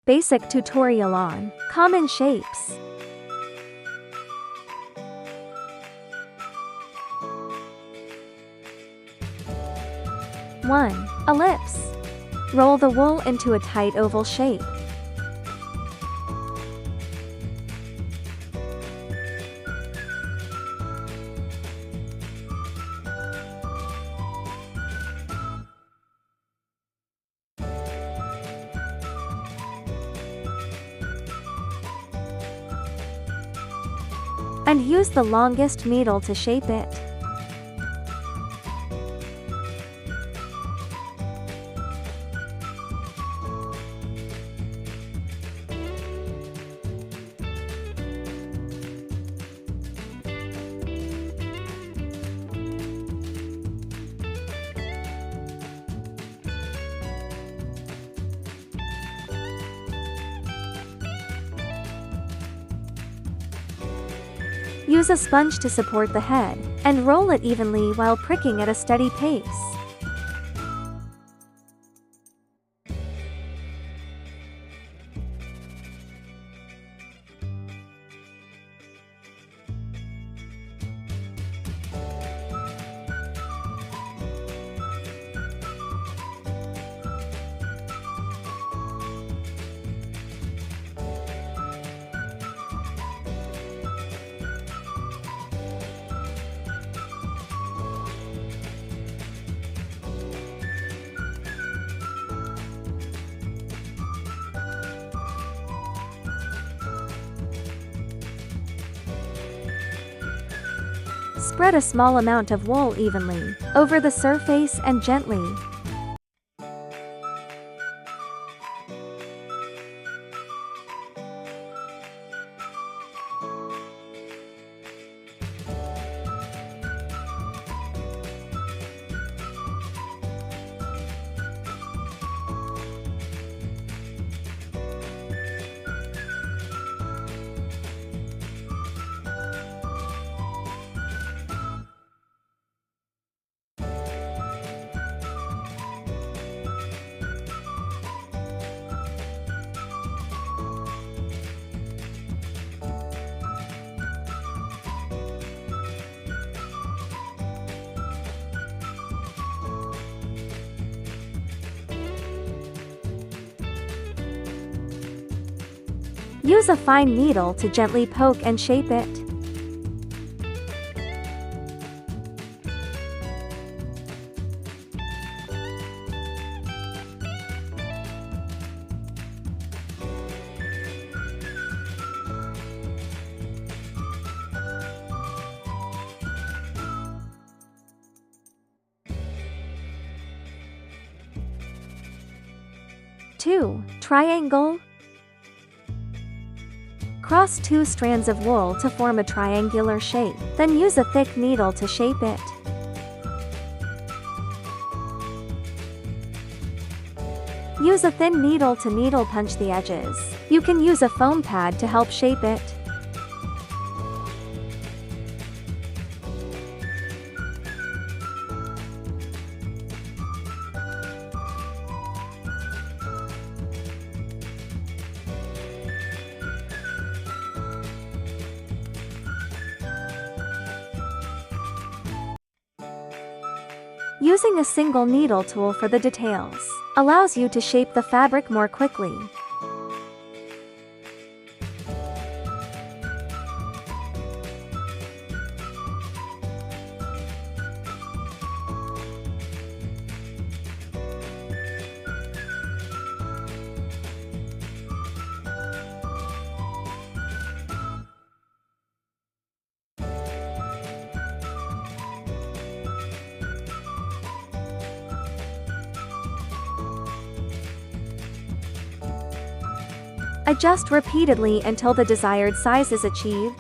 Basic tutorial on common shapes. 1. Ellipse. Roll the wool into a tight oval shape. And use the longest needle to shape it. Use a sponge to support the head, and roll it evenly while pricking at a steady pace. Spread a small amount of wool evenly over the surface and gently. Use a fine needle to gently poke and shape it. Two. Triangle. Cross two strands of wool to form a triangular shape, then use a thick needle to shape it. Use a thin needle to needle punch the edges. You can use a foam pad to help shape it. Using a single needle tool for the details allows you to shape the fabric more quickly. Adjust repeatedly until the desired size is achieved.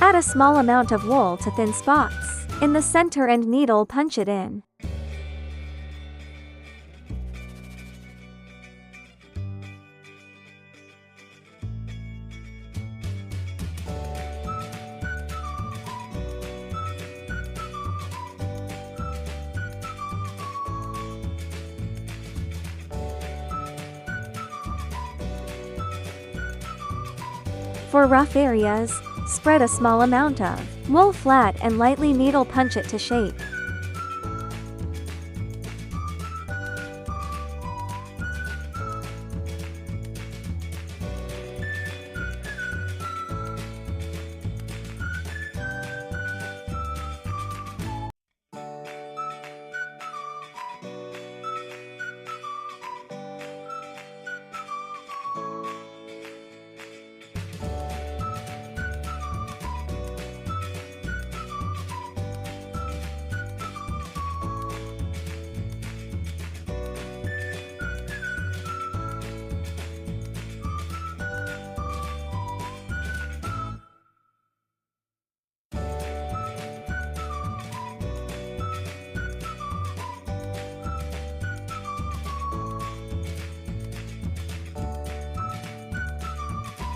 Add a small amount of wool to thin spots in the center and needle punch it in. For rough areas, spread a small amount of wool flat and lightly needle punch it to shape.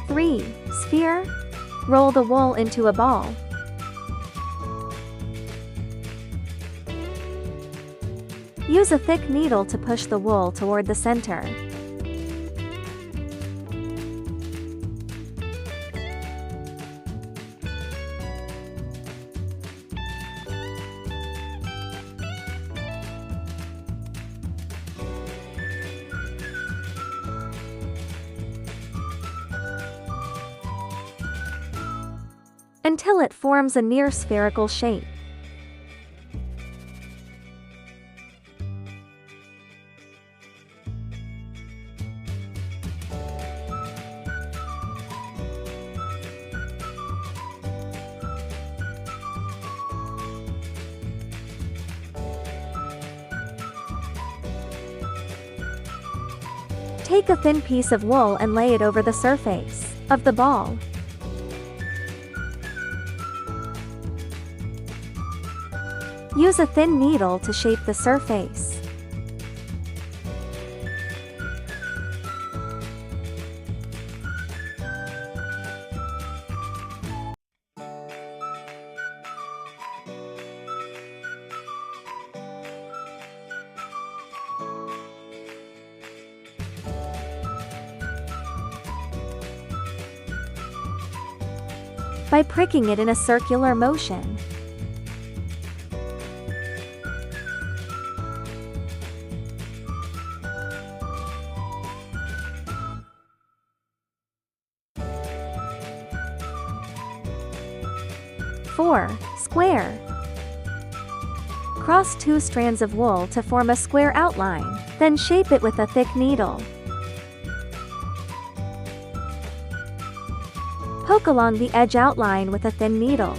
Three. Sphere. Roll the wool into a ball. Use a thick needle to push the wool toward the center. Until it forms a near spherical shape. Take a thin piece of wool and lay it over the surface of the ball. Use a thin needle to shape the surface. By pricking it in a circular motion. Four. Square. Cross two strands of wool to form a square outline, then shape it with a thick needle. Poke along the edge outline with a thin needle.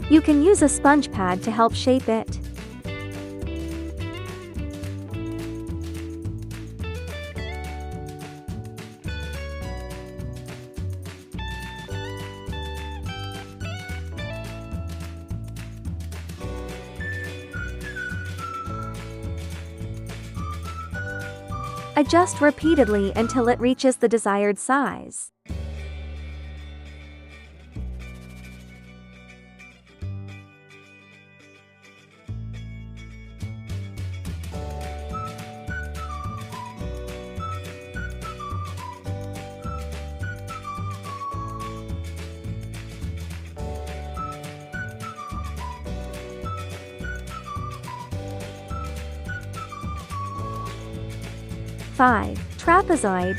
You can use a sponge pad to help shape it. Adjust repeatedly until it reaches the desired size. Five. Trapezoid.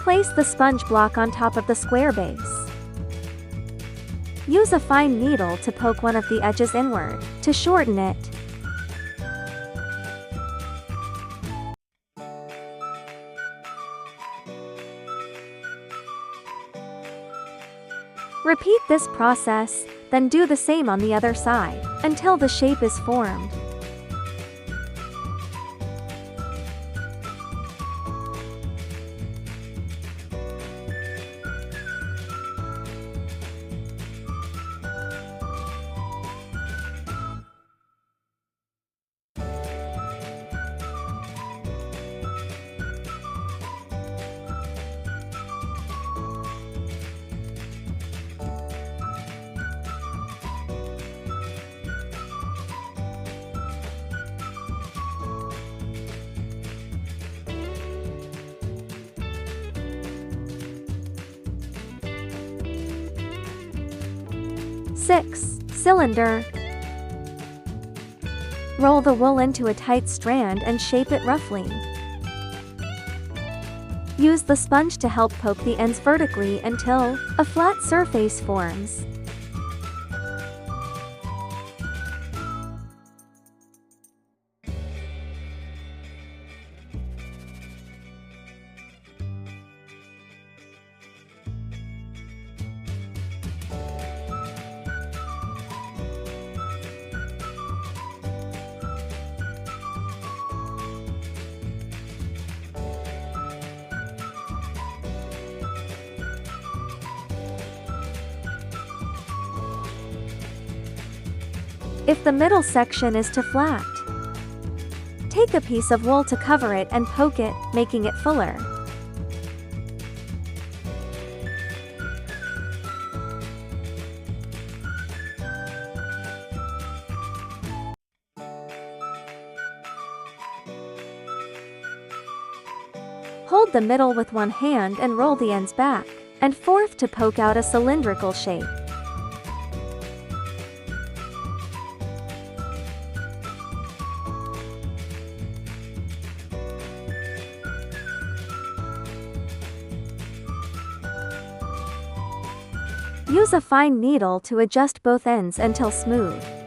Place the sponge block on top of the square base. Use a fine needle to poke one of the edges inward, to shorten it. Repeat this process, then do the same on the other side, until the shape is formed. 6. Cylinder. Roll the wool into a tight strand and shape it roughly. Use the sponge to help poke the ends vertically until a flat surface forms. If the middle section is too flat, take a piece of wool to cover it and poke it, making it fuller. Hold the middle with one hand and roll the ends back and forth to poke out a cylindrical shape. Use a fine needle to adjust both ends until smooth.